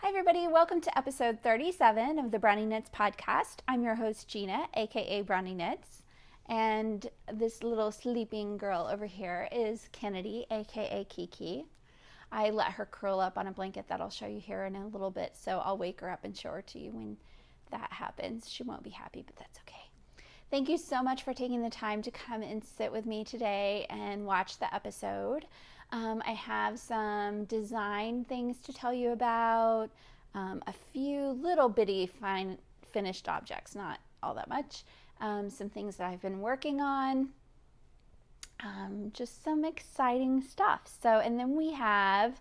Hi everybody, welcome to episode 37 of the Brownie Knits podcast. I'm your host Gina, aka Brownie Knits, and this little sleeping girl over here is Kennedy, aka Kiki. I let her curl up on a blanket that I'll show you here in a little bit, so I'll wake her up and show her to you when that happens. She won't be happy, but that's okay. Thank you so much for taking the time to come and sit with me today and watch the episode. I have some design things to tell you about, a few little bitty fine finished objects, not all that much, some things that I've been working on, just some exciting stuff. So, and then we have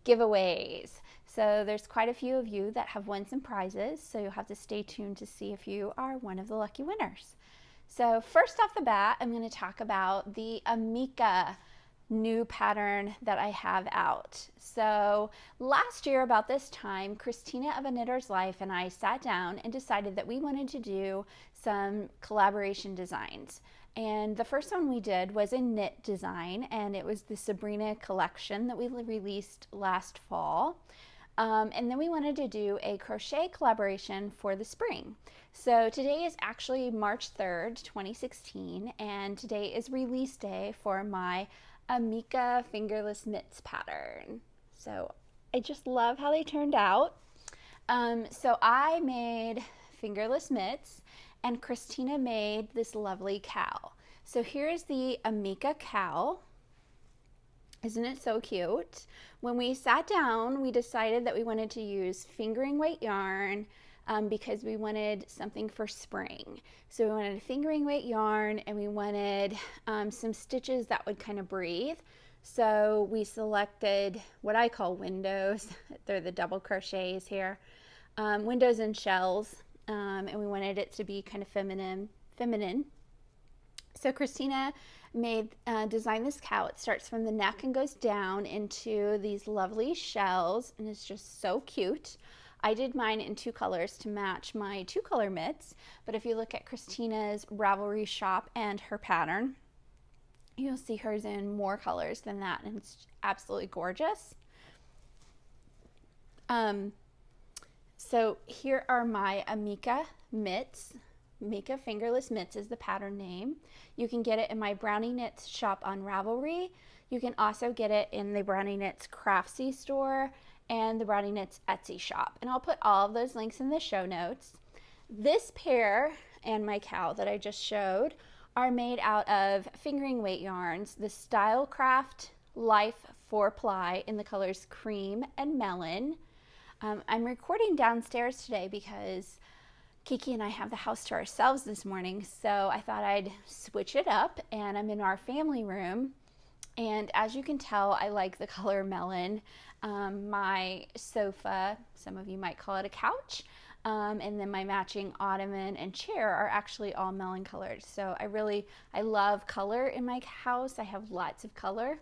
giveaways. So there's quite a few of you that have won some prizes, so you'll have to stay tuned to see if you are one of the lucky winners. So first off the bat, I'm going to talk about the Amica new pattern that I have out. So last year about this time, Christina of A Knitter's Life and I sat down and decided that we wanted to do some collaboration designs. And the first one we did was a knit design, and it was the Sabrina collection that we released last fall. And then we wanted to do a crochet collaboration for the spring. So today is actually March 3rd, 2016, and today is release day for my Amica Fingerless Knits pattern. So I just love how they turned out. So I made fingerless mitts and Christina made this lovely cowl. So here's the Amica cowl. Isn't it so cute? When we sat down, we decided that we wanted to use fingering weight yarn because we wanted something for spring. So we wanted a fingering weight yarn, and we wanted some stitches that would kind of breathe. So we selected what I call windows. They're the double crochets here. Windows and shells, and we wanted it to be kind of feminine. So Christina designed this cowl. It starts from the neck and goes down into these lovely shells, and it's just so cute. I did mine in two colors to match my two color mitts, but if you look at Christina's Ravelry shop and her pattern, you'll see hers in more colors than that, and it's absolutely gorgeous. So here are my Amica mitts. Amica Fingerless Mitts is the pattern name. You can get it in my Brownie Knits shop on Ravelry. You can also get it in the Brownie Knits Craftsy store and the Brownie Knits Etsy shop. And I'll put all of those links in the show notes. This pair and my cowl that I just showed are made out of fingering weight yarns, the Stylecraft Life 4-ply in the colors cream and melon. I'm recording downstairs today because Kiki and I have the house to ourselves this morning, so I thought I'd switch it up, and I'm in our family room. And as you can tell, I like the color melon. My sofa, some of you might call it a couch, and then my matching ottoman and chair are actually all melon colored. So I love color in my house. I have lots of color,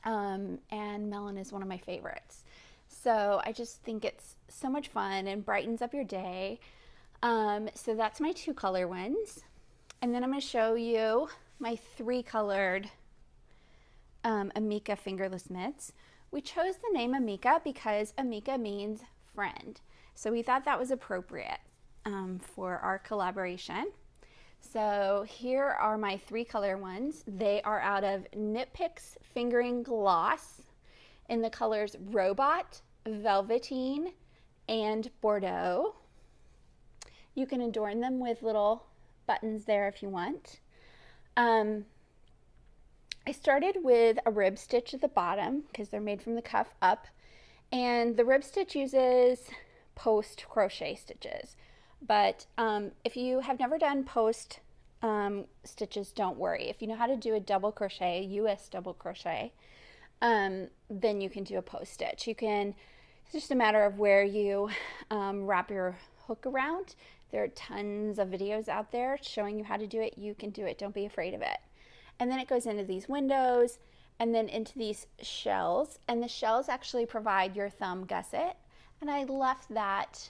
and melon is one of my favorites. So I just think it's so much fun and brightens up your day. So that's my two color ones. And then I'm going to show you my three colored Amica Fingerless Mitts. We chose the name Amica because Amica means friend. So we thought that was appropriate for our collaboration. So here are my three color ones. They are out of Knit Picks Fingering Gloss in the colors Robot, Velveteen, and Bordeaux. You can adorn them with little buttons there if you want. I started with a rib stitch at the bottom because they're made from the cuff up, and the rib stitch uses post crochet stitches. But if you have never done post stitches, don't worry. If you know how to do a double crochet, US double crochet, then you can do a post stitch. It's just a matter of where you wrap your hook around. There are tons of videos out there showing you how to do it. You can do it. Don't be afraid of it. And then it goes into these windows and then into these shells. And the shells actually provide your thumb gusset. And I left that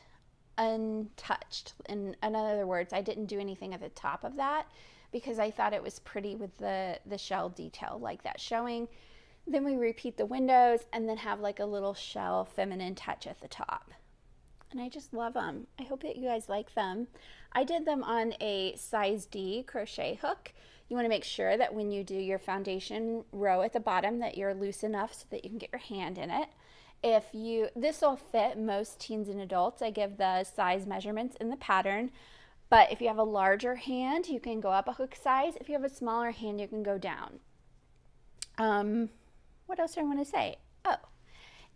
untouched. In other words, I didn't do anything at the top of that because I thought it was pretty with the shell detail like that, showing Then we repeat the windows and then have like a little shell feminine touch at the top. And I just love them. I hope that you guys like them. I did them on a size D crochet hook. You want to make sure that when you do your foundation row at the bottom that you're loose enough so that you can get your hand in it. This will fit most teens and adults. I give the size measurements in the pattern. But if you have a larger hand, you can go up a hook size. If you have a smaller hand, you can go down. What else do I want to say? Oh,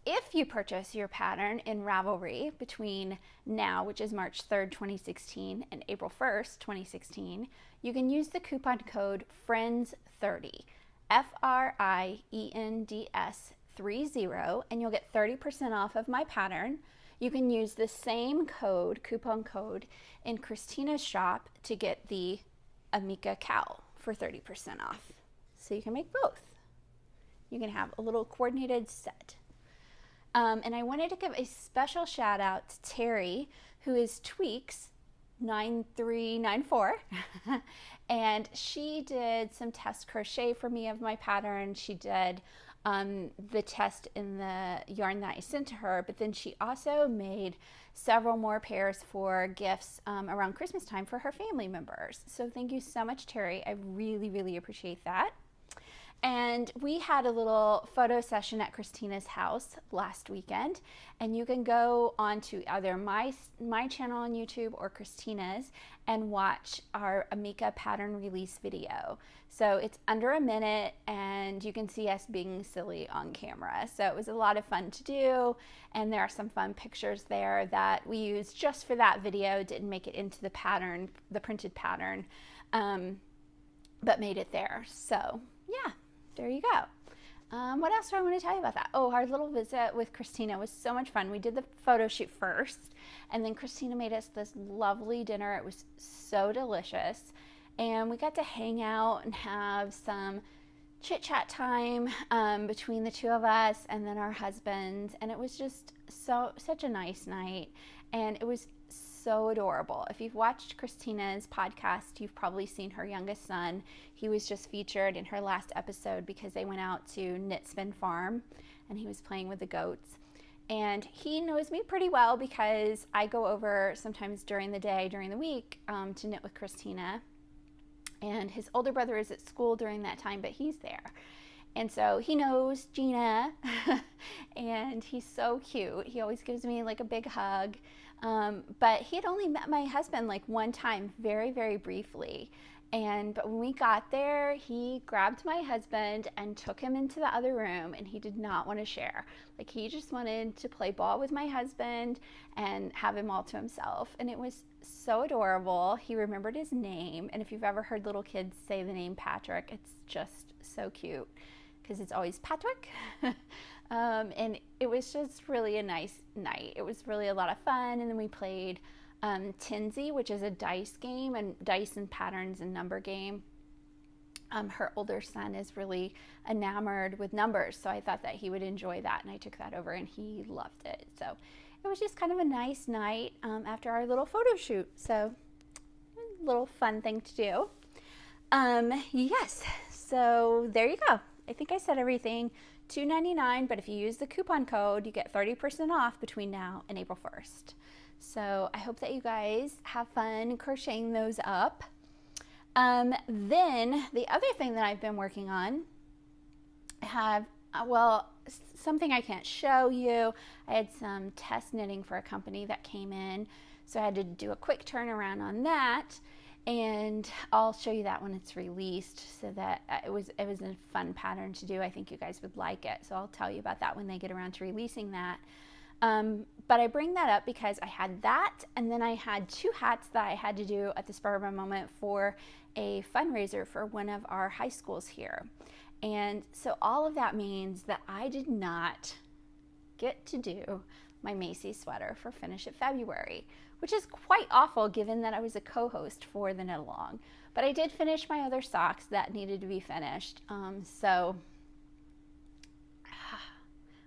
if you purchase your pattern in Ravelry between now, which is March 3rd, 2016, and April 1st, 2016, you can use the coupon code FRIENDS30, FRIENDS 30, and you'll get 30% off of my pattern. You can use the same code, coupon code, in Christina's shop to get the Amica Cowl for 30% off. So you can make both. You can have a little coordinated set. And I wanted to give a special shout out to Terry, who is Tweaks9394. And she did some test crochet for me of my pattern. She did the test in the yarn that I sent to her, but then she also made several more pairs for gifts around Christmas time for her family members. So thank you so much, Terry. I really, really appreciate that. And we had a little photo session at Christina's house last weekend, and you can go onto either my channel on YouTube or Christina's and watch our Amica pattern release video. So it's under a minute and you can see us being silly on camera. So it was a lot of fun to do, and there are some fun pictures there that we used just for that video. Didn't make it into the pattern, the printed pattern, but made it there. So yeah. There you go. What else do I want to tell you about that? Oh, our little visit with Christina was so much fun. We did the photo shoot first, and then Christina made us this lovely dinner. It was so delicious, and we got to hang out and have some chit-chat time between the two of us and then our husbands, and it was just such a nice night, and it was so adorable. If you've watched Christina's podcast, you've probably seen her youngest son. He was just featured in her last episode because they went out to Knit Spin Farm and he was playing with the goats. And he knows me pretty well because I go over sometimes during the day, during the week, to knit with Christina. And his older brother is at school during that time, but he's there. And so he knows Gina and he's so cute. He always gives me like a big hug. But he had only met my husband like one time, very, very briefly. But when we got there, he grabbed my husband and took him into the other room, and he did not want to share. Like, he just wanted to play ball with my husband and have him all to himself. And it was so adorable. He remembered his name. And if you've ever heard little kids say the name Patrick, it's just so cute because it's always Patrick. And it was just really a nice night. It was really a lot of fun. And then we played Tinsy, which is a dice game, and dice and patterns and number game. Her older son is really enamored with numbers, so I thought that he would enjoy that, and I took that over and he loved it. So it was just kind of a nice night after our little photo shoot. So a little fun thing to do. Yes, so there you go. I think I said everything. $2.99, but if you use the coupon code, you get 30% off between now and April 1st. So I hope that you guys have fun crocheting those up. Then the other thing that I've been working on, I have, something I can't show you. I had some test knitting for a company that came in, so I had to do a quick turnaround on that. And I'll show you that when it's released, so that it was a fun pattern to do. I think you guys would like it, so I'll tell you about that when they get around to releasing that. But I bring that up because I had that, and then I had 2 hats that I had to do at the spur of a moment for a fundraiser for one of our high schools here. And so all of that means that I did not get to do my Macy's sweater for Finish It February, which is quite awful given that I was a co-host for the knit along. But I did finish my other socks that needed to be finished. So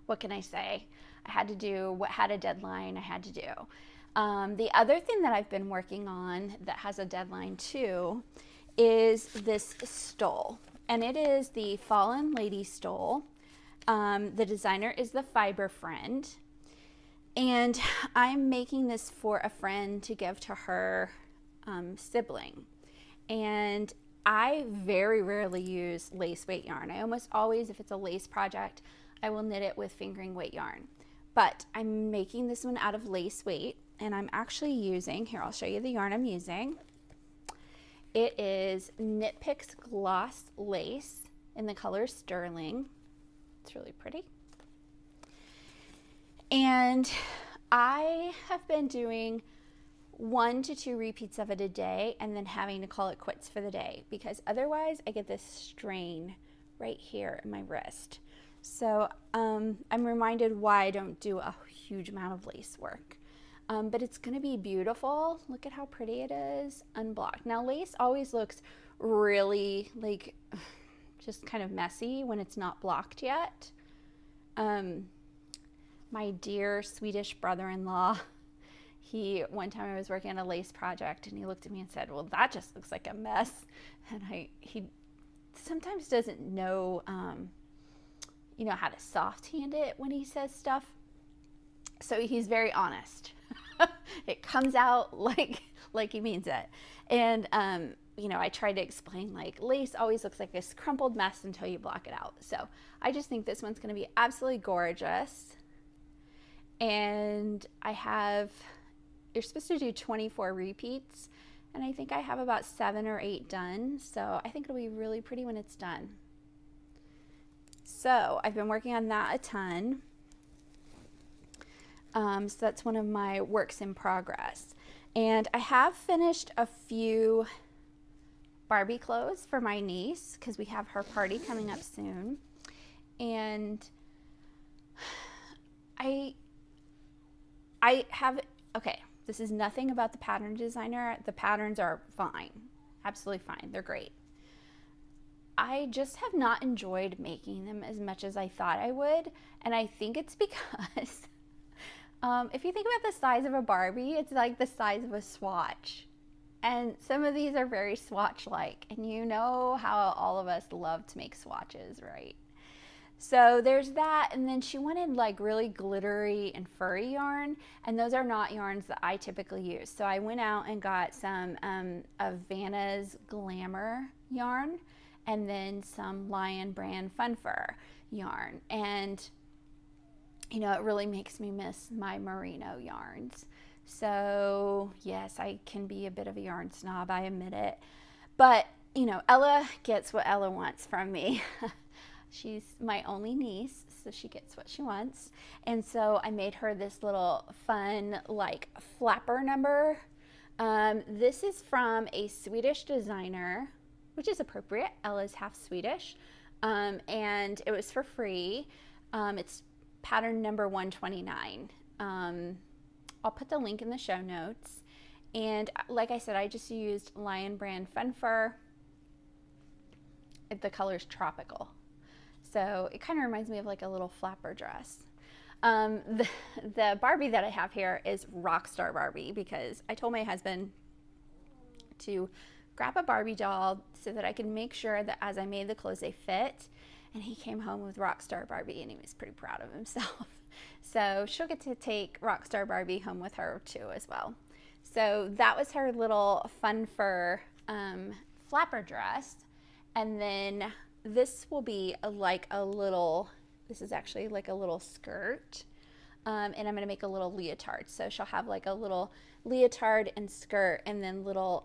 what can I say? I had to do what had a deadline I had to do. The other thing that I've been working on that has a deadline too is this stole. And it is the Fallen Lady stole. The designer is the Fiber Friend. And I'm making this for a friend to give to her sibling. And I very rarely use lace weight yarn. I almost always, if it's a lace project, I will knit it with fingering weight yarn. But I'm making this one out of lace weight, and I'm actually using, here I'll show you the yarn I'm using. It is Knit Picks Gloss Lace in the color Sterling. It's really pretty. And I have been doing 1 to 2 repeats of it a day and then having to call it quits for the day, because otherwise I get this strain right here in my wrist. So I'm reminded why I don't do a huge amount of lace work. But it's going to be beautiful. Look at how pretty it is unblocked. Now lace always looks really like just kind of messy when it's not blocked yet. My dear Swedish brother-in-law, one time I was working on a lace project and he looked at me and said, well, that just looks like a mess. And he sometimes doesn't know, how to soft hand it when he says stuff. So he's very honest. It comes out like he means it. And, I tried to explain, like, lace always looks like this crumpled mess until you block it out. So I just think this one's going to be absolutely gorgeous. And you're supposed to do 24 repeats, and I think I have about 7 or 8 done. So I think it'll be really pretty when it's done. So I've been working on that a ton. So that's one of my works in progress. And I have finished a few Barbie clothes for my niece because we have her party coming up soon. And I have, okay, this is nothing about the pattern designer. The patterns are fine, absolutely fine. They're great. I just have not enjoyed making them as much as I thought I would. And I think it's because if you think about the size of a Barbie, it's like the size of a swatch. And some of these are very swatch-like. And you know how all of us love to make swatches, right? So there's that. And then she wanted like really glittery and furry yarn. And those are not yarns that I typically use. So I went out and got some of Vanna's Glamour yarn. And then some Lion brand Fun Fur yarn. And it really makes me miss my merino yarns. So yes, I can be a bit of a yarn snob, I admit it. But, Ella gets what Ella wants from me. She's my only niece, so she gets what she wants. And so I made her this little fun, like, flapper number. This is from a Swedish designer, which is appropriate. Ella's half Swedish. And it was for free. It's pattern number 129. I'll put the link in the show notes. And like I said, I just used Lion brand Fun Fur. The color's tropical. So it kind of reminds me of like a little flapper dress. The Barbie that I have here is Rockstar Barbie because I told my husband to grab a Barbie doll so that I could make sure that as I made the clothes they fit. And he came home with Rockstar Barbie and he was pretty proud of himself. So she'll get to take Rockstar Barbie home with her too as well. So that was her little Fun Fur flapper dress. And then this will be this is actually like a little skirt. And I'm going to make a little leotard. So she'll have like a little leotard and skirt and then little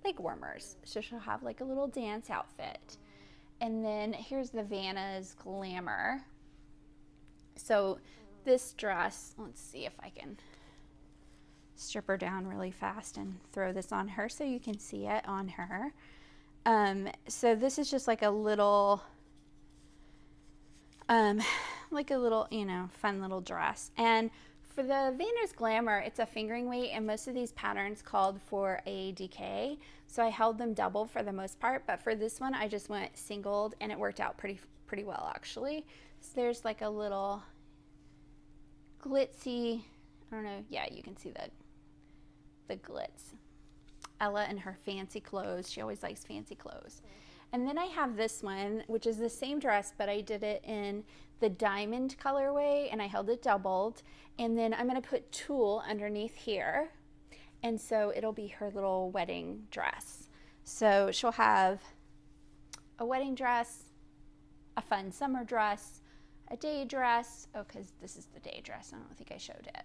leg warmers. So she'll have like a little dance outfit. And then here's the Vanna's Glamour. So this dress, let's see if I can strip her down really fast and throw this on her so you can see it on her. So this is just like a little, fun little dress. And for the Vanna's Glamour, it's a fingering weight, and most of these patterns called for a DK. So I held them double for the most part, but for this one, I just went singled, and it worked out pretty well, actually. So there's like a little glitzy, I don't know, yeah, you can see the glitz. Ella in her fancy clothes, she always likes fancy clothes. And then I have this one, which is the same dress, but I did it in the diamond colorway and I held it doubled. And then I'm going to put tulle underneath here. And so it'll be her little wedding dress. So she'll have a wedding dress, a fun summer dress, a day dress. Oh, because this is the day dress. I don't think I showed it.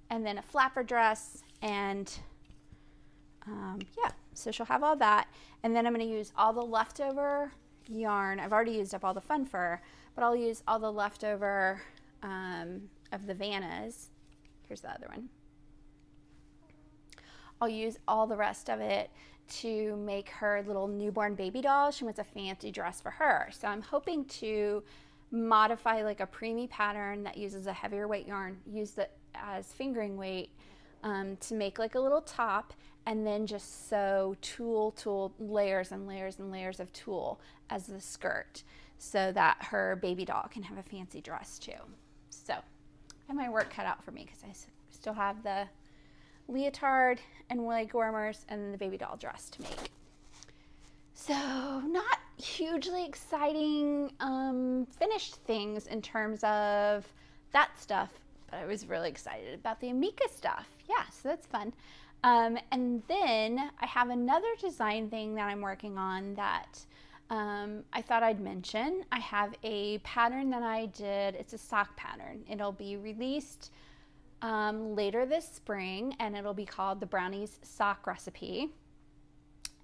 And then a flapper dress, and yeah, so she'll have all that. And then I'm going to use all the leftover yarn. I've already used up all the fun fur, but I'll use all the leftover of the Vannas. Here's the other one. I'll use all the rest of it to make her little newborn baby doll. She wants a fancy dress for her. So I'm hoping to modify like a preemie pattern that uses a heavier weight yarn, use it as fingering weight to make like a little top, and then just sew tulle layers and layers and layers of tulle as the skirt so that her baby doll can have a fancy dress too. So I have my work cut out for me because I still have the leotard and leg warmers and then the baby doll dress to make. So not hugely exciting finished things in terms of that stuff, but I was really excited about the Amica stuff. Yeah, so that's fun. And then I have another design thing that I'm working on that I thought I'd mention. I have a pattern that I did. It's a sock pattern. It'll be released later this spring, and it'll be called the Brownie's Sock Recipe.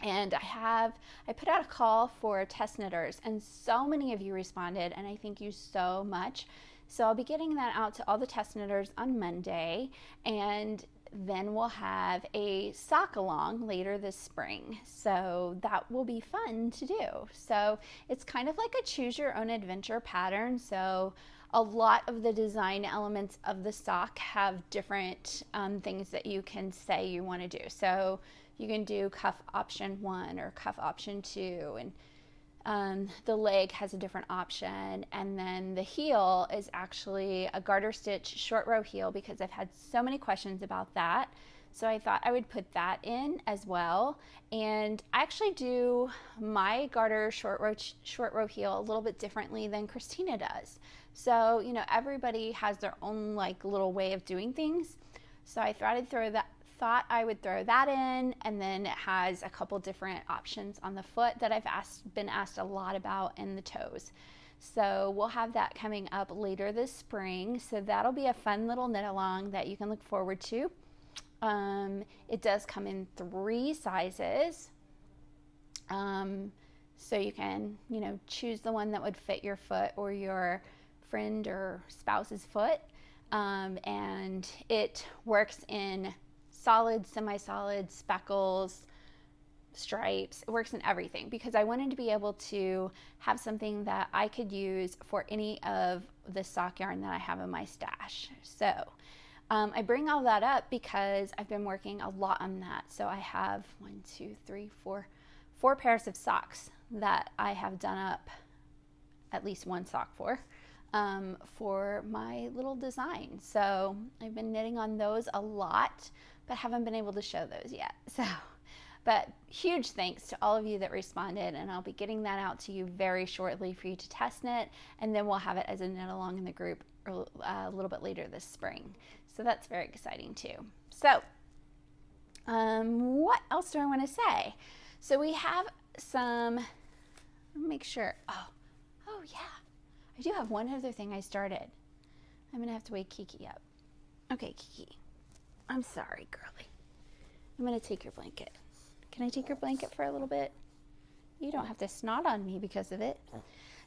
And I put out a call for test knitters, and so many of you responded, and I thank you so much. So I'll be getting that out to all the test knitters on Monday, and then we'll have a sock along later this spring. So that will be fun to do. So it's kind of like a choose your own adventure pattern. So a lot of the design elements of the sock have different things that you can say you want to do. So you can do cuff option 1 or cuff option 2, and the leg has a different option, and then the heel is actually a garter stitch short row heel because I've had so many questions about that. So I thought I would put that in as well. And I actually do my garter short row heel a little bit differently than Christina does. So, you know, everybody has their own like little way of doing things. So I thought I would throw that in, and then it has a couple different options on the foot that I've been asked a lot about, in the toes. So we'll have that coming up later this spring. So that'll be a fun little knit along that you can look forward to. It does come in 3 sizes. So you can, you know, choose the one that would fit your foot or your friend or spouse's foot. And it works in solid, semi-solid, speckles, stripes. It works in everything because I wanted to be able to have something that I could use for any of the sock yarn that I have in my stash. So I bring all that up because I've been working a lot on that. So I have 4 pairs of socks that I have done up, at least one sock for my little design. So I've been knitting on those a lot, but haven't been able to show those yet. So, but huge thanks to all of you that responded, and I'll be getting that out to you very shortly for you to test knit, and then we'll have it as a knit along in the group a little bit later this spring. So that's very exciting too. So what else do I want to say? So we have some, let me make sure, oh yeah, I do have one other thing I started. I'm gonna have to wake Kiki up. Okay, Kiki. I'm sorry, girly. I'm going to take your blanket. Can I take your blanket for a little bit? You don't have to snot on me because of it.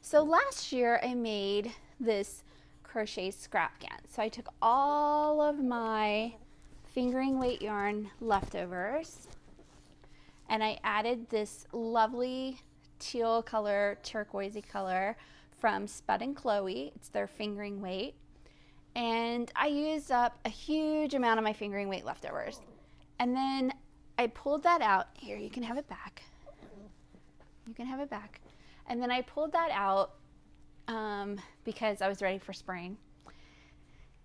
So last year I made this crochet Scrapghan. So I took all of my fingering weight yarn leftovers and I added this lovely teal color, turquoisey color from Spud and Chloe. It's their fingering weight. And I used up a huge amount of my fingering weight leftovers. And then I pulled that out. Here, you can have it back. You can have it back. And then I pulled that out because I was ready for spring.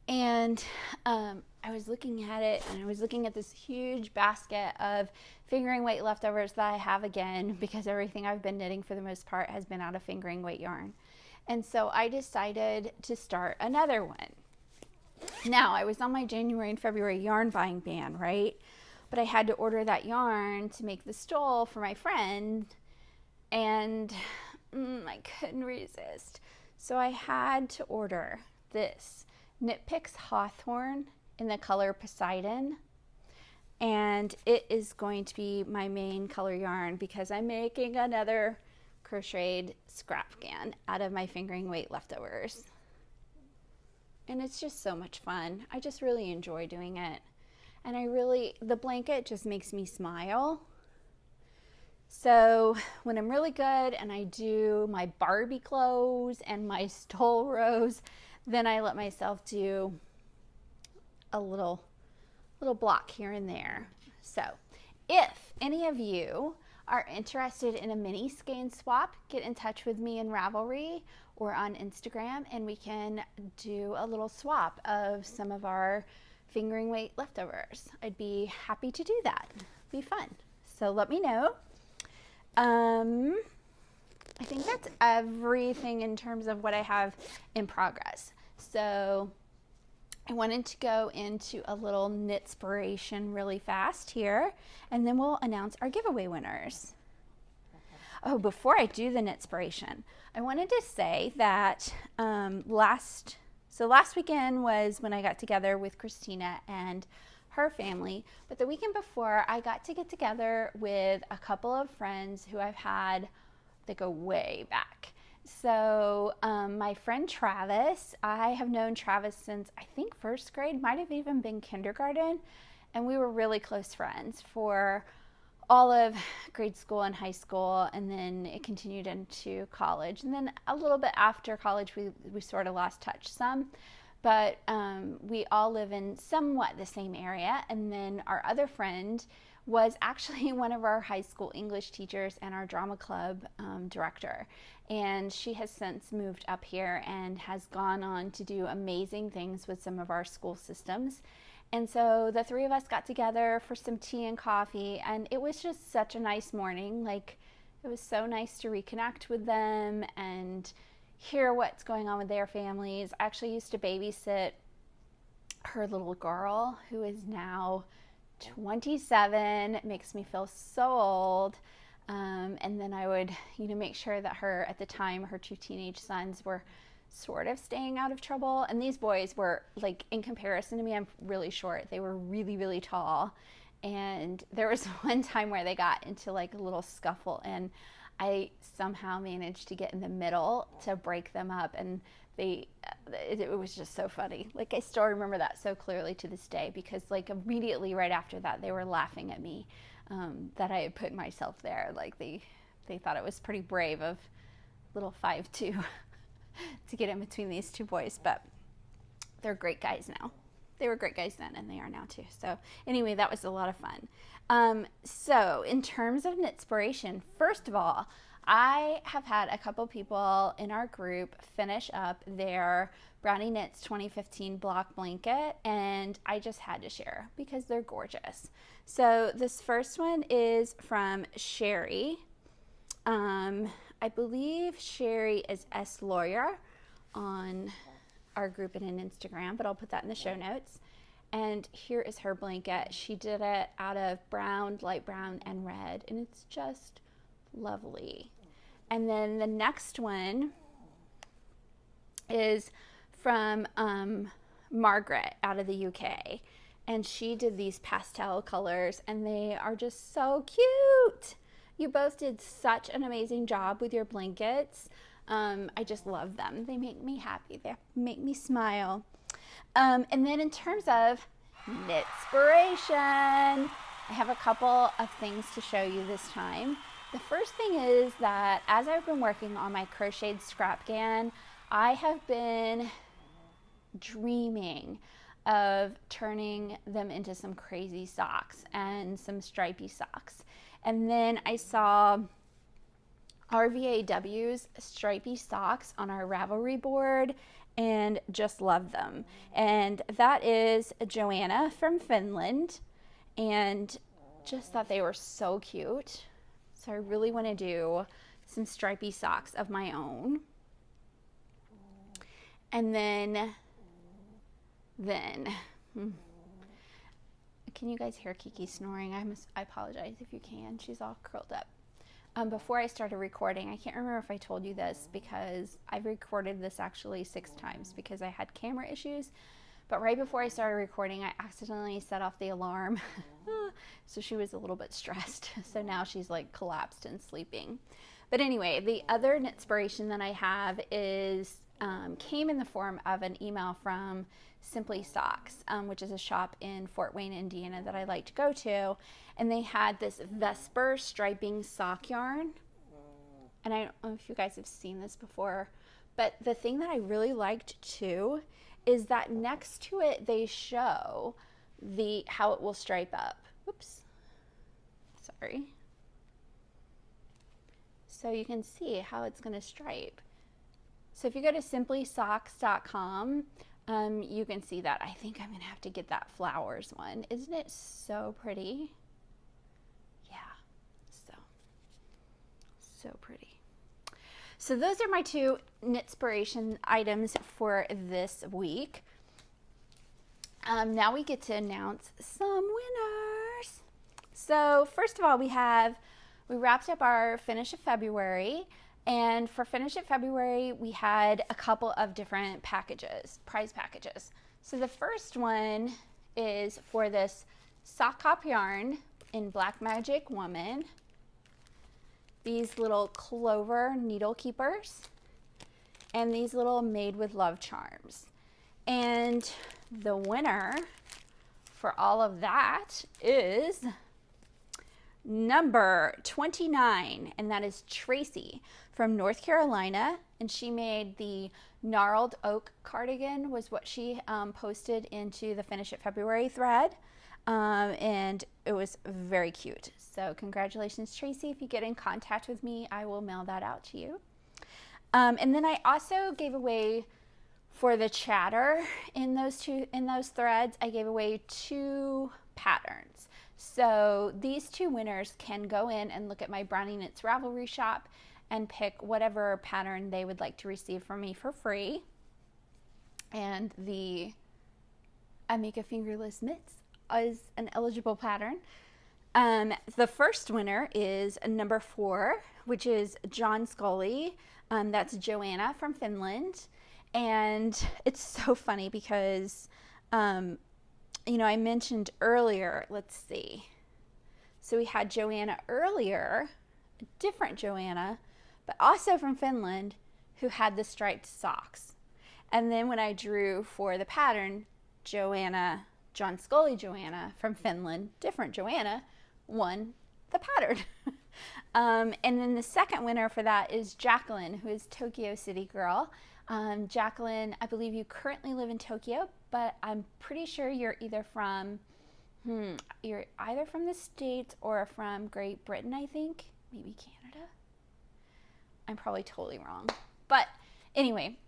And I I was looking at it, and I was looking at this huge basket of fingering weight leftovers that I have again, because everything I've been knitting for the most part has been out of fingering weight yarn. And so I decided to start another one. Now, I was on my January and February yarn buying ban, right? But I had to order that yarn to make the stole for my friend, and I couldn't resist. So I had to order this Knit Picks Hawthorne in the color Posiedon, and it is going to be my main color yarn because I'm making another crocheted Scrapghan out of my fingering weight leftovers. And it's just so much fun. I just really enjoy doing it. And the blanket just makes me smile. So when I'm really good and I do my Barbie clothes and my stole rows, then I let myself do a little block here and there. So if any of you are interested in a mini skein swap, get in touch with me in Ravelry or on Instagram, and we can do a little swap of some of our fingering weight leftovers. I'd be happy to do that. Be fun. So let me know. I think that's everything in terms of what I have in progress. So I wanted to go into a little knitspiration really fast here, and then we'll announce our giveaway winners. Oh, before I do the knitspiration, I wanted to say that last weekend was when I got together with Christina and her family, but the weekend before I got to get together with a couple of friends who I've had that go way back. So my friend Travis, I have known Travis since I think first grade, might have even been kindergarten, and we were really close friends for all of grade school and high school, and then it continued into college. And then a little bit after college, we sort of lost touch some, but we all live in somewhat the same area. And then our other friend was actually one of our high school English teachers and our drama club director. And she has since moved up here and has gone on to do amazing things with some of our school systems. And so the three of us got together for some tea and coffee, and it was just such a nice morning. Like, it was so nice to reconnect with them and hear what's going on with their families. I actually used to babysit her little girl, who is now 27. It makes me feel so old. And then I would, make sure that at the time, her two teenage sons were sort of staying out of trouble. And these boys were, like, in comparison to me, I'm really short. They were really, really tall. And there was one time where they got into like a little scuffle, and I somehow managed to get in the middle to break them up. And it was just so funny. Like, I still remember that so clearly to this day, because like immediately right after that, they were laughing at me that I had put myself there. Like, they thought it was pretty brave of little 5'2" to get in between these two boys, but they're great guys now. They were great guys then, and they are now too. So anyway, that was a lot of fun. So in terms of knitspiration, first of all, I have had a couple people in our group finish up their Brownie Knits 2015 block blanket, and I just had to share because they're gorgeous. So this first one is from Sherry. I believe Sherry is S Lawyer on our group and in Instagram, but I'll put that in the show notes. And here is her blanket. She did it out of brown, light brown, and red, and it's just lovely. And then the next one is from Margaret out of the UK, and she did these pastel colors, and they are just so cute. You both did such an amazing job with your blankets. I just love them. They make me happy. They make me smile. And then in terms of knitspiration, I have a couple of things to show you this time. The first thing is that as I've been working on my crocheted Scrapghan, I have been dreaming of turning them into some crazy socks and some stripy socks. And then I saw RVAW's stripy socks on our Ravelry board, and just love them. And that is Joanna from Finland, and just thought they were so cute. So I really want to do some stripy socks of my own. And then can you guys hear Kiki snoring? I apologize if you can. She's all curled up. Before I started recording, I can't remember if I told you this because I've recorded this actually 6 times because I had camera issues. But right before I started recording, I accidentally set off the alarm. So she was a little bit stressed. So now she's like collapsed and sleeping. But anyway, the other inspiration that I have is came in the form of an email from Simply Socks, which is a shop in Fort Wayne, Indiana that I like to go to. And they had this Vesper striping sock yarn. And I don't know if you guys have seen this before, but the thing that I really liked too is that next to it they show how it will stripe up. Oops, sorry. So you can see how it's going to stripe. So if you go to simplysocks.com, you can see that. I think I'm going to have to get that flowers one. Isn't it so pretty? Yeah, so pretty. So those are my 2 Knitspiration items for this week. Now we get to announce some winners. So first of all, we wrapped up our Finish It February, and for Finish It February, we had a couple of different packages, prize packages. So the first one is for this sock hop yarn in Black Magic Woman, these little clover needle keepers, and these little Made with Love charms. And the winner for all of that is number 29, and that is Tracy from North Carolina, and she made the gnarled oak cardigan was what she posted into the Finish It February thread, and it was very cute. So congratulations, Tracy. If you get in contact with me, I will mail that out to you. And then I also gave away for the chatter in those threads, I gave away 2 patterns. So these 2 winners can go in and look at my Brownie Knits Ravelry shop and pick whatever pattern they would like to receive from me for free. And the Amica Fingerless Mitts is an eligible pattern. The first winner is number 4, which is John Scully. That's Joanna from Finland. And it's so funny because, you know, I mentioned earlier, let's see. So we had Joanna earlier, a different Joanna, but also from Finland, who had the striped socks. And then when I drew for the pattern, Joanna, John Scully Joanna from Finland, different Joanna, won the pattern. And then the second winner for that is Jacqueline, who is Tokyo City Girl. Jacqueline, I believe you currently live in Tokyo, but I'm pretty sure you're either from the States or from Great Britain, I think. Maybe Canada. I'm probably totally wrong. But anyway,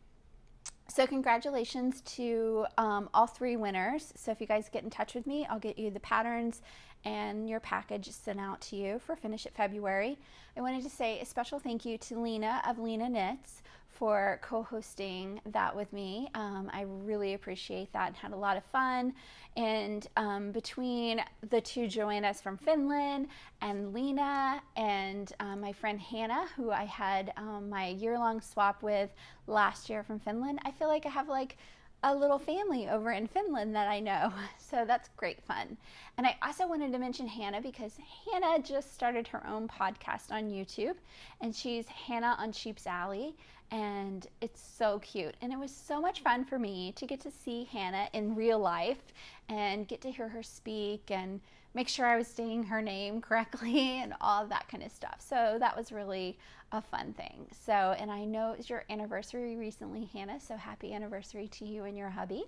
so congratulations to all 3 winners. So if you guys get in touch with me, I'll get you the patterns and your package sent out to you for Finish It February. I wanted to say a special thank you to Lena of Lena Knits for co-hosting that with me. I really appreciate that and had a lot of fun. And between the 2 Joannas from Finland and Lena and my friend Hannah, who I had my year-long swap with last year from Finland, I feel like I have like a little family over in Finland that I know. So that's great fun. And I also wanted to mention Hannah because Hannah just started her own podcast on YouTube, and she's Hannah on Sheep's Alley. And it's so cute, and it was so much fun for me to get to see Hannah in real life and get to hear her speak and make sure I was saying her name correctly and all of that kind of stuff. So that was really a fun thing. So, and I know it was your anniversary recently, Hannah, so happy anniversary to you and your hubby.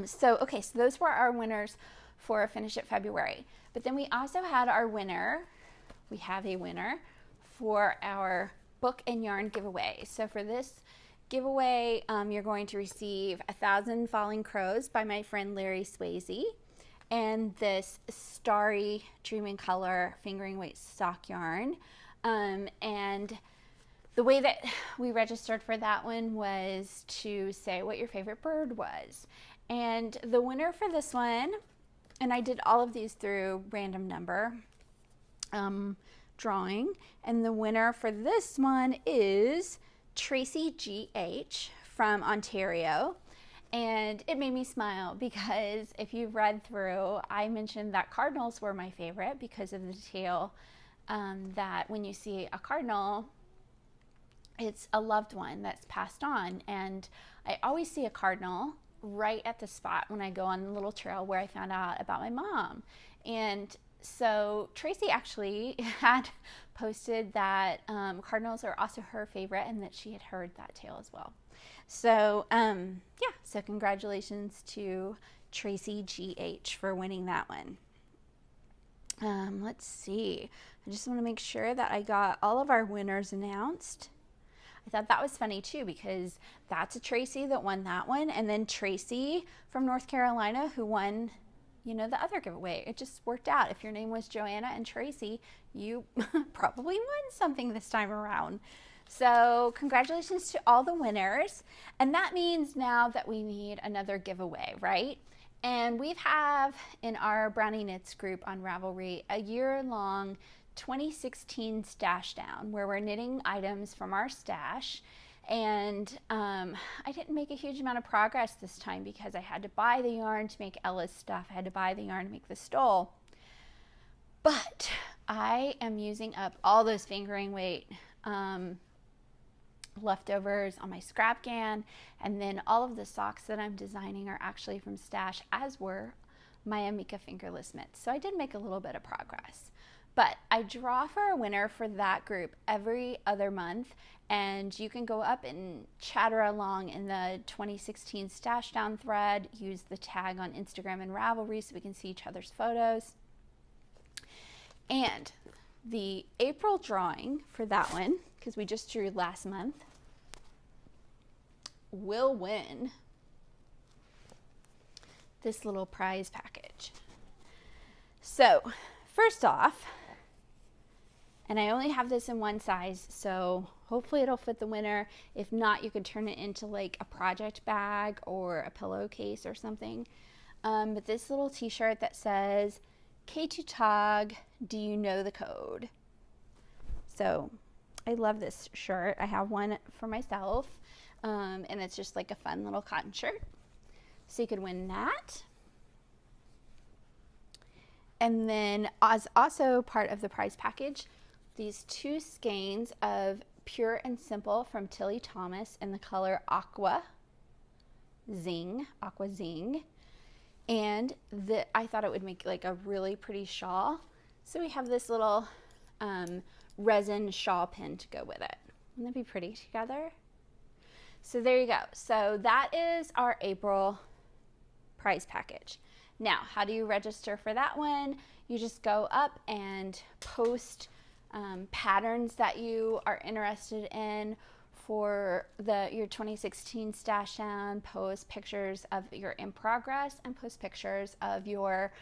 So those were our winners for Finish It February. But then we also had our winner. We have a winner for our book and yarn giveaway. So for this giveaway, you're going to receive 1,000 Falling Crows by my friend Larry Swayze, and this Starry Dream Color fingering weight sock yarn. And the way that we registered for that one was to say what your favorite bird was. And the winner for this one, and I did all of these through random number drawing, and the winner for this one is Tracy GH from Ontario. And it made me smile because if you've read through, I mentioned that cardinals were my favorite because of the tail, that when you see a cardinal, it's a loved one that's passed on. And I always see a cardinal right at the spot when I go on the little trail where I found out about my mom. And so Tracy actually had posted that cardinals are also her favorite and that she had heard that tale as well. So yeah, so congratulations to Tracy GH for winning that one. Let's see, I just want to make sure that I got all of our winners announced. I thought that was funny too, because that's a Tracy that won that one, and then Tracy from North Carolina who won, you know, the other giveaway. It just worked out. If your name was Joanna and Tracy, you probably won something this time around. So congratulations to all the winners. And that means now that we need another giveaway, right? And we have in our Brownie Knits group on Ravelry a year-long 2016 stash down where we're knitting items from our stash. And I didn't make a huge amount of progress this time because I had to buy the yarn to make Ella's stuff. I had to buy the yarn to make the stole. But I am using up all those fingering weight leftovers on my Scrapghan, and then all of the socks that I'm designing are actually from stash, as were my Amica fingerless mitts. So I did make a little bit of progress. But I draw for a winner for that group every other month, and you can go up and chatter along in the 2016 stash down thread, use the tag on Instagram and Ravelry so we can see each other's photos. And the April drawing for that one, because we just drew last month, will win this little prize package. So first off, and I only have this in one size, so hopefully it'll fit the winner. If not, you could turn it into like a project bag or a pillowcase or something. But this little t-shirt that says, K2 Tog, do you know the code? So I love this shirt. I have one for myself, and it's just like a fun little cotton shirt. So you could win that. And then as also part of the prize package, these 2 skeins of Pure and Simple from Tilly Thomas in the color Aqua Zing. And I thought it would make like a really pretty shawl. So we have this little resin shawl pin to go with it. Wouldn't that be pretty together? So there you go. So that is our April prize package. Now, how do you register for that one? You just go up and post patterns that you are interested in for your 2016 stash down, post pictures of your in progress, and post pictures of your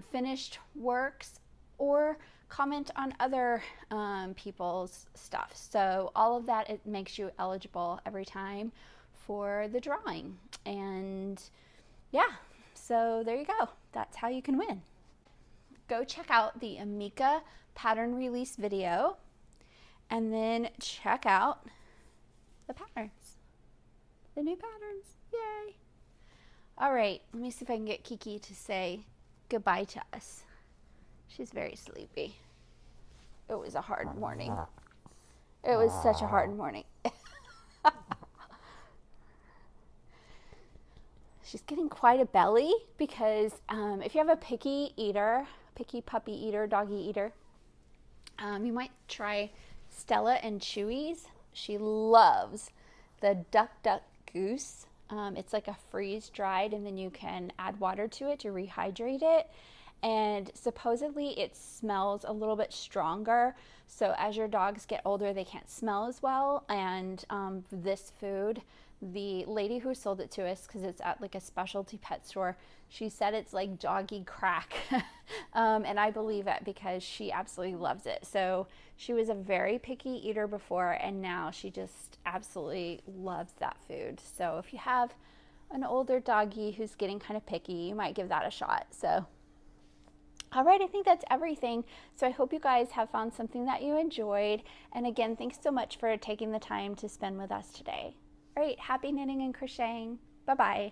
finished works, or comment on other people's stuff. So all of that, it makes you eligible every time for the drawing. And yeah, so there you go. That's how you can win. Go check out the Amica pattern release video, and then check out the patterns, the new patterns. Yay! All right, let me see if I can get Kiki to say goodbye to us. She's very sleepy. It was a hard morning. It was such a hard morning. She's getting quite a belly because if you have a picky puppy eater, doggy eater, you might try Stella and Chewy's. She loves the Duck Duck Goose. It's like a freeze dried, and then you can add water to it to rehydrate it. and supposedly it smells a little bit stronger. So as your dogs get older, they can't smell as well. And this food, the lady who sold it to us, because it's at like a specialty pet store, she said it's like doggy crack. And I believe it because she absolutely loves it. So she was a very picky eater before, and now she just absolutely loves that food. So if you have an older doggy who's getting kind of picky, you might give that a shot. So all right, I think that's everything. So I hope you guys have found something that you enjoyed. And again, thanks so much for taking the time to spend with us today. All right, happy knitting and crocheting. Bye-bye.